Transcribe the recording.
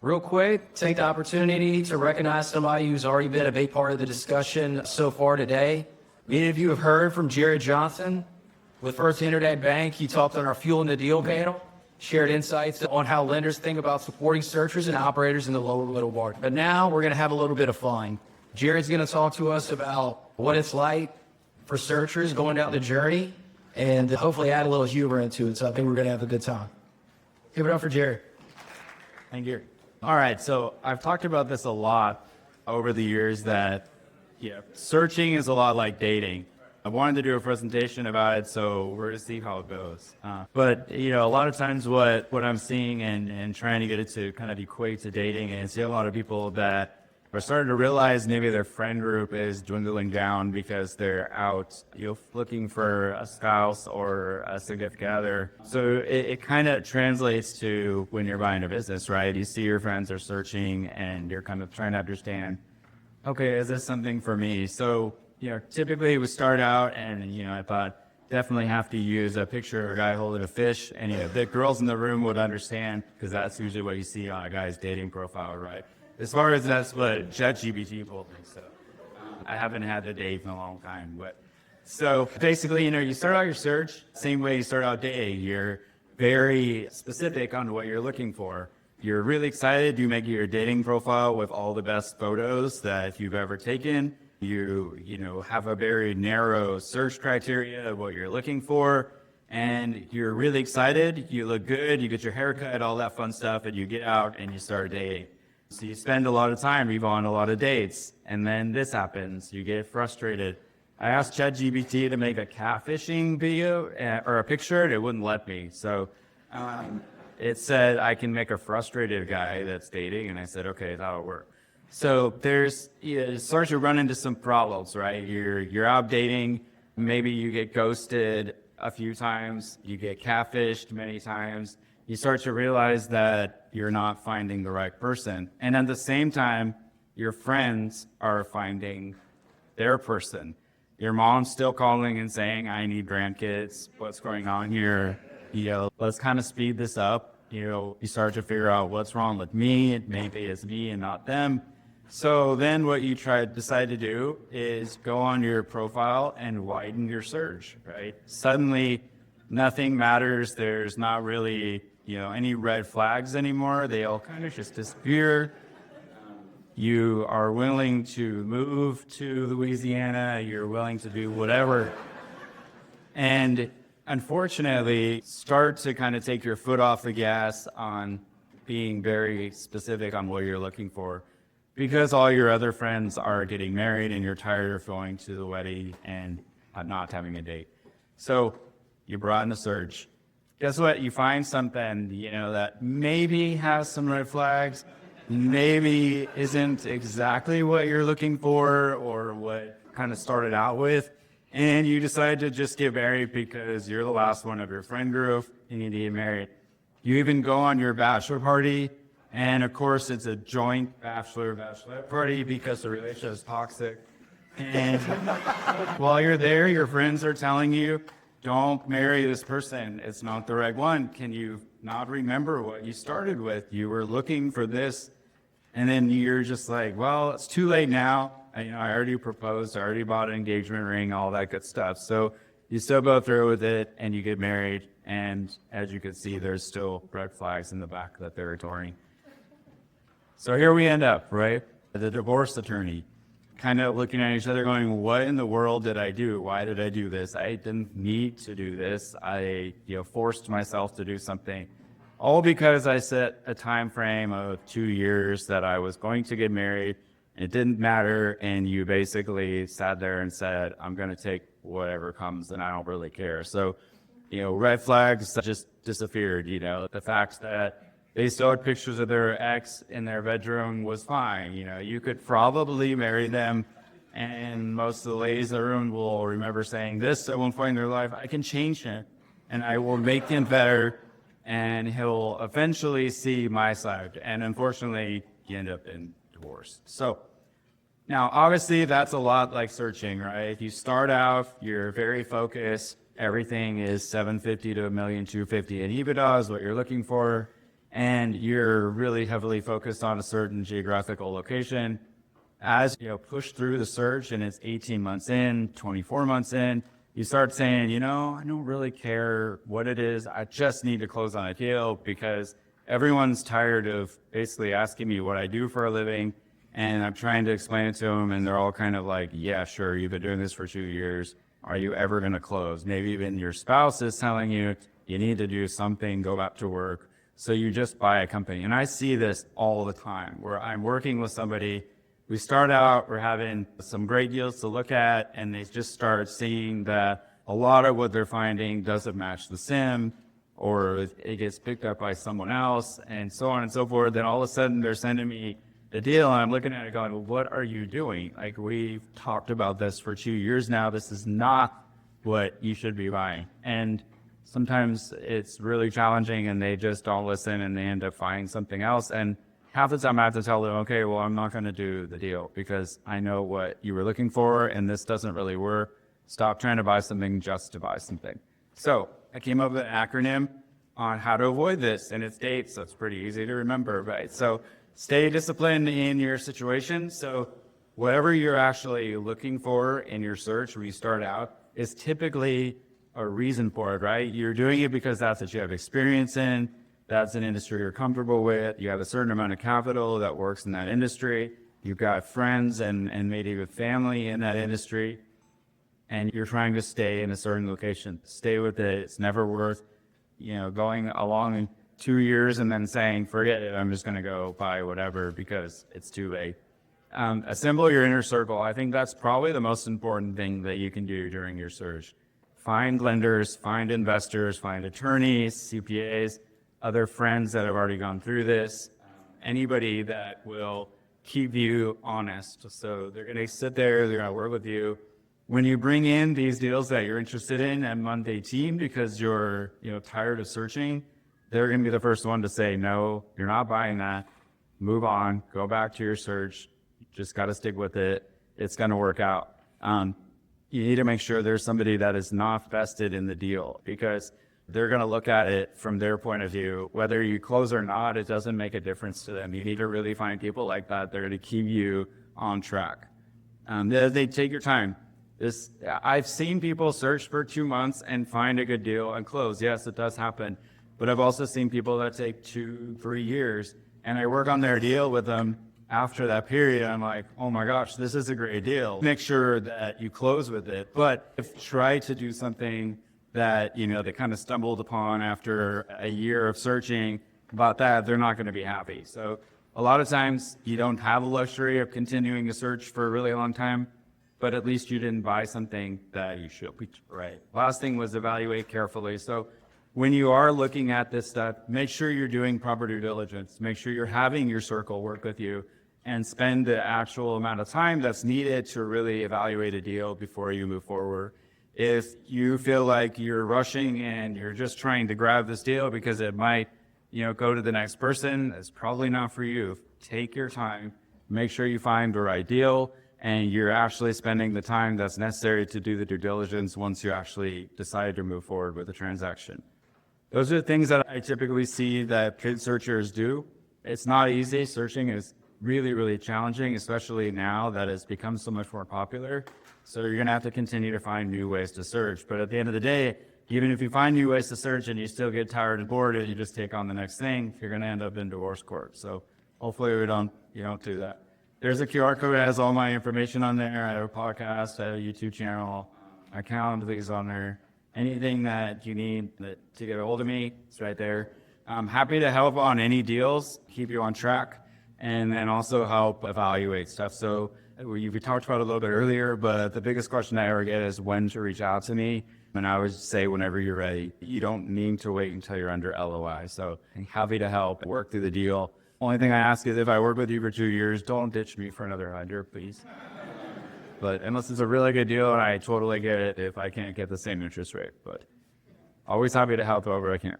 Real quick, take the opportunity to recognize somebody who's already been a big part of the discussion so far today. Many of you have heard from Jared Johnson with First Internet Bank. He talked on our Fuel in the Deal panel, shared insights on how lenders think about supporting searchers and operators in the lower middle market. But now we're going to have a little bit of fun. Jared's going to talk to us about what it's like for searchers going down the journey and hopefully add a little humor into it. So I think we're going to have a good time. Give it up for Jared. Thank you. All right, so I've talked about this a lot over the years that searching is a lot like dating. I wanted to do a presentation about it, so we're going to see how it goes. But a lot of times what I'm seeing and trying to get it to kind of equate to dating, and see a lot of people that are starting to realize maybe their friend group is dwindling down because they're out looking for a spouse or a significant other. So it kind of translates to when you're buying a business, right? You see your friends are searching and you're kind of trying to understand, okay, is this something for me? So typically we start out and I thought definitely have to use a picture of a guy holding a fish, and the girls in the room would understand because that's usually what you see on a guy's dating profile, right? As far as that's what ChatGPT told me, so I haven't had a date in a long time. But so basically, you start out your search same way you start out dating. You're very specific on what you're looking for. You're really excited. You make your dating profile with all the best photos that you've ever taken. You have a very narrow search criteria of what you're looking for, and you're really excited. You look good. You get your haircut, all that fun stuff, and you get out and you start dating. So you spend a lot of time, you go on a lot of dates, and then this happens. You get frustrated. I asked ChatGPT to make a catfishing video or a picture, and it wouldn't let me. So it said I can make a frustrated guy that's dating, and I said, okay, that'll work. So you start to run into some problems, right? You're out dating, maybe you get ghosted a few times, you get catfished many times. You start to realize that you're not finding the right person. And at the same time, your friends are finding their person. Your mom's still calling and saying, I need grandkids. What's going on here? Let's kind of speed this up. You start to figure out what's wrong with me. Maybe it's me and not them. So then what you decide to do is go on your profile and widen your search, right? Suddenly, nothing matters. There's not really any red flags anymore. They all kind of just disappear. You are willing to move to Louisiana. You're willing to do whatever. And unfortunately, start to kind of take your foot off the gas on being very specific on what you're looking for, because all your other friends are getting married and you're tired of going to the wedding and not having a date. So you broaden the search. Guess what? You find something, that maybe has some red flags, maybe isn't exactly what you're looking for or what kind of started out with, and you decide to just get married because you're the last one of your friend group and you need to get married. You even go on your bachelor party, and of course it's a joint bachelorette party because the relationship is toxic. And while you're there, your friends are telling you, don't marry this person. It's not the right one. Can you not remember what you started with? You were looking for this. And then you're just like, well, it's too late now. I already proposed. I already bought an engagement ring, all that good stuff. So you still go through with it and you get married. And as you can see, there's still red flags in the back of the territory. So here we end up, right? The divorce attorney, kind of looking at each other going, what in the world did I do? Why did I do this? I didn't need to do this. I forced myself to do something, all because I set a time frame of 2 years that I was going to get married. It didn't matter, and you basically sat there and said, I'm going to take whatever comes and I don't really care. So red flags just disappeared. The fact that they still had pictures of their ex in their bedroom was fine. You could probably marry them, and most of the ladies in the room will remember saying this at one point in their life, I can change him, and I will make him better, and he'll eventually see my side. And unfortunately, you end up in divorce. So now, obviously, that's a lot like searching, right? You start out, you're very focused. Everything is 750 to 1,250,000 in EBITDA is what you're looking for. and you're really heavily focused on a certain geographical location. As you know, push through the search and it's 18 months in, 24 months in, you start saying, you know, I don't really care what it is. I just need to close on a deal because everyone's tired of basically asking me what I do for a living. And I'm trying to explain it to them, and they're all kind of like, yeah, sure, you've been doing this for 2 years. Are you ever going to close? Maybe even your spouse is telling you, you need to do something, go back to work. So you just buy a company. And I see this all the time where I'm working with somebody. We start out, we're having some great deals to look at, and they just start seeing that a lot of what they're finding doesn't match the sim, or it gets picked up by someone else, and so on and so forth. Then all of a sudden they're sending me the deal, and I'm looking at it going, well, what are you doing? Like, we've talked about this for 2 years now. This is not what you should be buying. And sometimes it's really challenging, and they just don't listen, and they end up finding something else. And half the time I have to tell them, okay, well, I'm not going to do the deal because I know what you were looking for, and this doesn't really work. Stop trying to buy something just to buy something. So I came up with an acronym on how to avoid this, and it's DATE, so it's pretty easy to remember, right? So stay disciplined in your situation. So whatever you're actually looking for in your search when you start out is typically a reason for it, right? You're doing it because that's what you have experience in. That's an industry you're comfortable with. You have a certain amount of capital that works in that industry. You've got friends and maybe with family in that industry. And you're trying to stay in a certain location. Stay with it. It's never worth, going along in 2 years and then saying, forget it, I'm just going to go buy whatever because it's too late. Assemble your inner circle. I think that's probably the most important thing that you can do during your search. Find lenders, find investors, find attorneys, CPAs, other friends that have already gone through this, anybody that will keep you honest. So they're going to sit there, they're going to work with you. When you bring in these deals that you're interested in at month 18 because you're tired of searching, they're going to be the first one to say, no, you're not buying that. Move on, go back to your search. You just got to stick with it. It's going to work out. You need to make sure there's somebody that is not vested in the deal because they're going to look at it from their point of view. Whether you close or not, it doesn't make a difference to them. You need to really find people like that. They're going to keep you on track. They take your time. I've seen people search for 2 months and find a good deal and close. Yes, it does happen. But I've also seen people that take 2-3 years, and I work on their deal with them after that period. I'm like, oh my gosh, this is a great deal. Make sure that you close with it. But if try to do something that, they kind of stumbled upon after a year of searching about that, they're not going to be happy. So a lot of times you don't have the luxury of continuing to search for a really long time, but at least you didn't buy something that you should. Right. Last thing was evaluate carefully. So when you are looking at this stuff, make sure you're doing proper due diligence. Make sure you're having your circle work with you and spend the actual amount of time that's needed to really evaluate a deal before you move forward. If you feel like you're rushing and you're just trying to grab this deal because it might, go to the next person, it's probably not for you. Take your time, make sure you find the right deal, and you're actually spending the time that's necessary to do the due diligence once you actually decide to move forward with the transaction. Those are the things that I typically see that good searchers do. It's not easy. Searching is really, really challenging, especially now that it's become so much more popular. So you're going to have to continue to find new ways to search. But at the end of the day, even if you find new ways to search and you still get tired and bored and you just take on the next thing, you're going to end up in divorce court. So hopefully you don't do that. There's a QR code that has all my information on there. I have a podcast, I have a YouTube channel, my calendar is on there. Anything that you need to get a hold of me, it's right there. I'm happy to help on any deals, keep you on track, and then also help evaluate stuff. So we talked about it a little bit earlier, but the biggest question I ever get is when to reach out to me. And I always say whenever you're ready. You don't need to wait until you're under LOI. So I'm happy to help work through the deal. Only thing I ask is if I work with you for 2 years, don't ditch me for another 100, please. But unless it's a really good deal, and I totally get it if I can't get the same interest rate. But always happy to help however I can.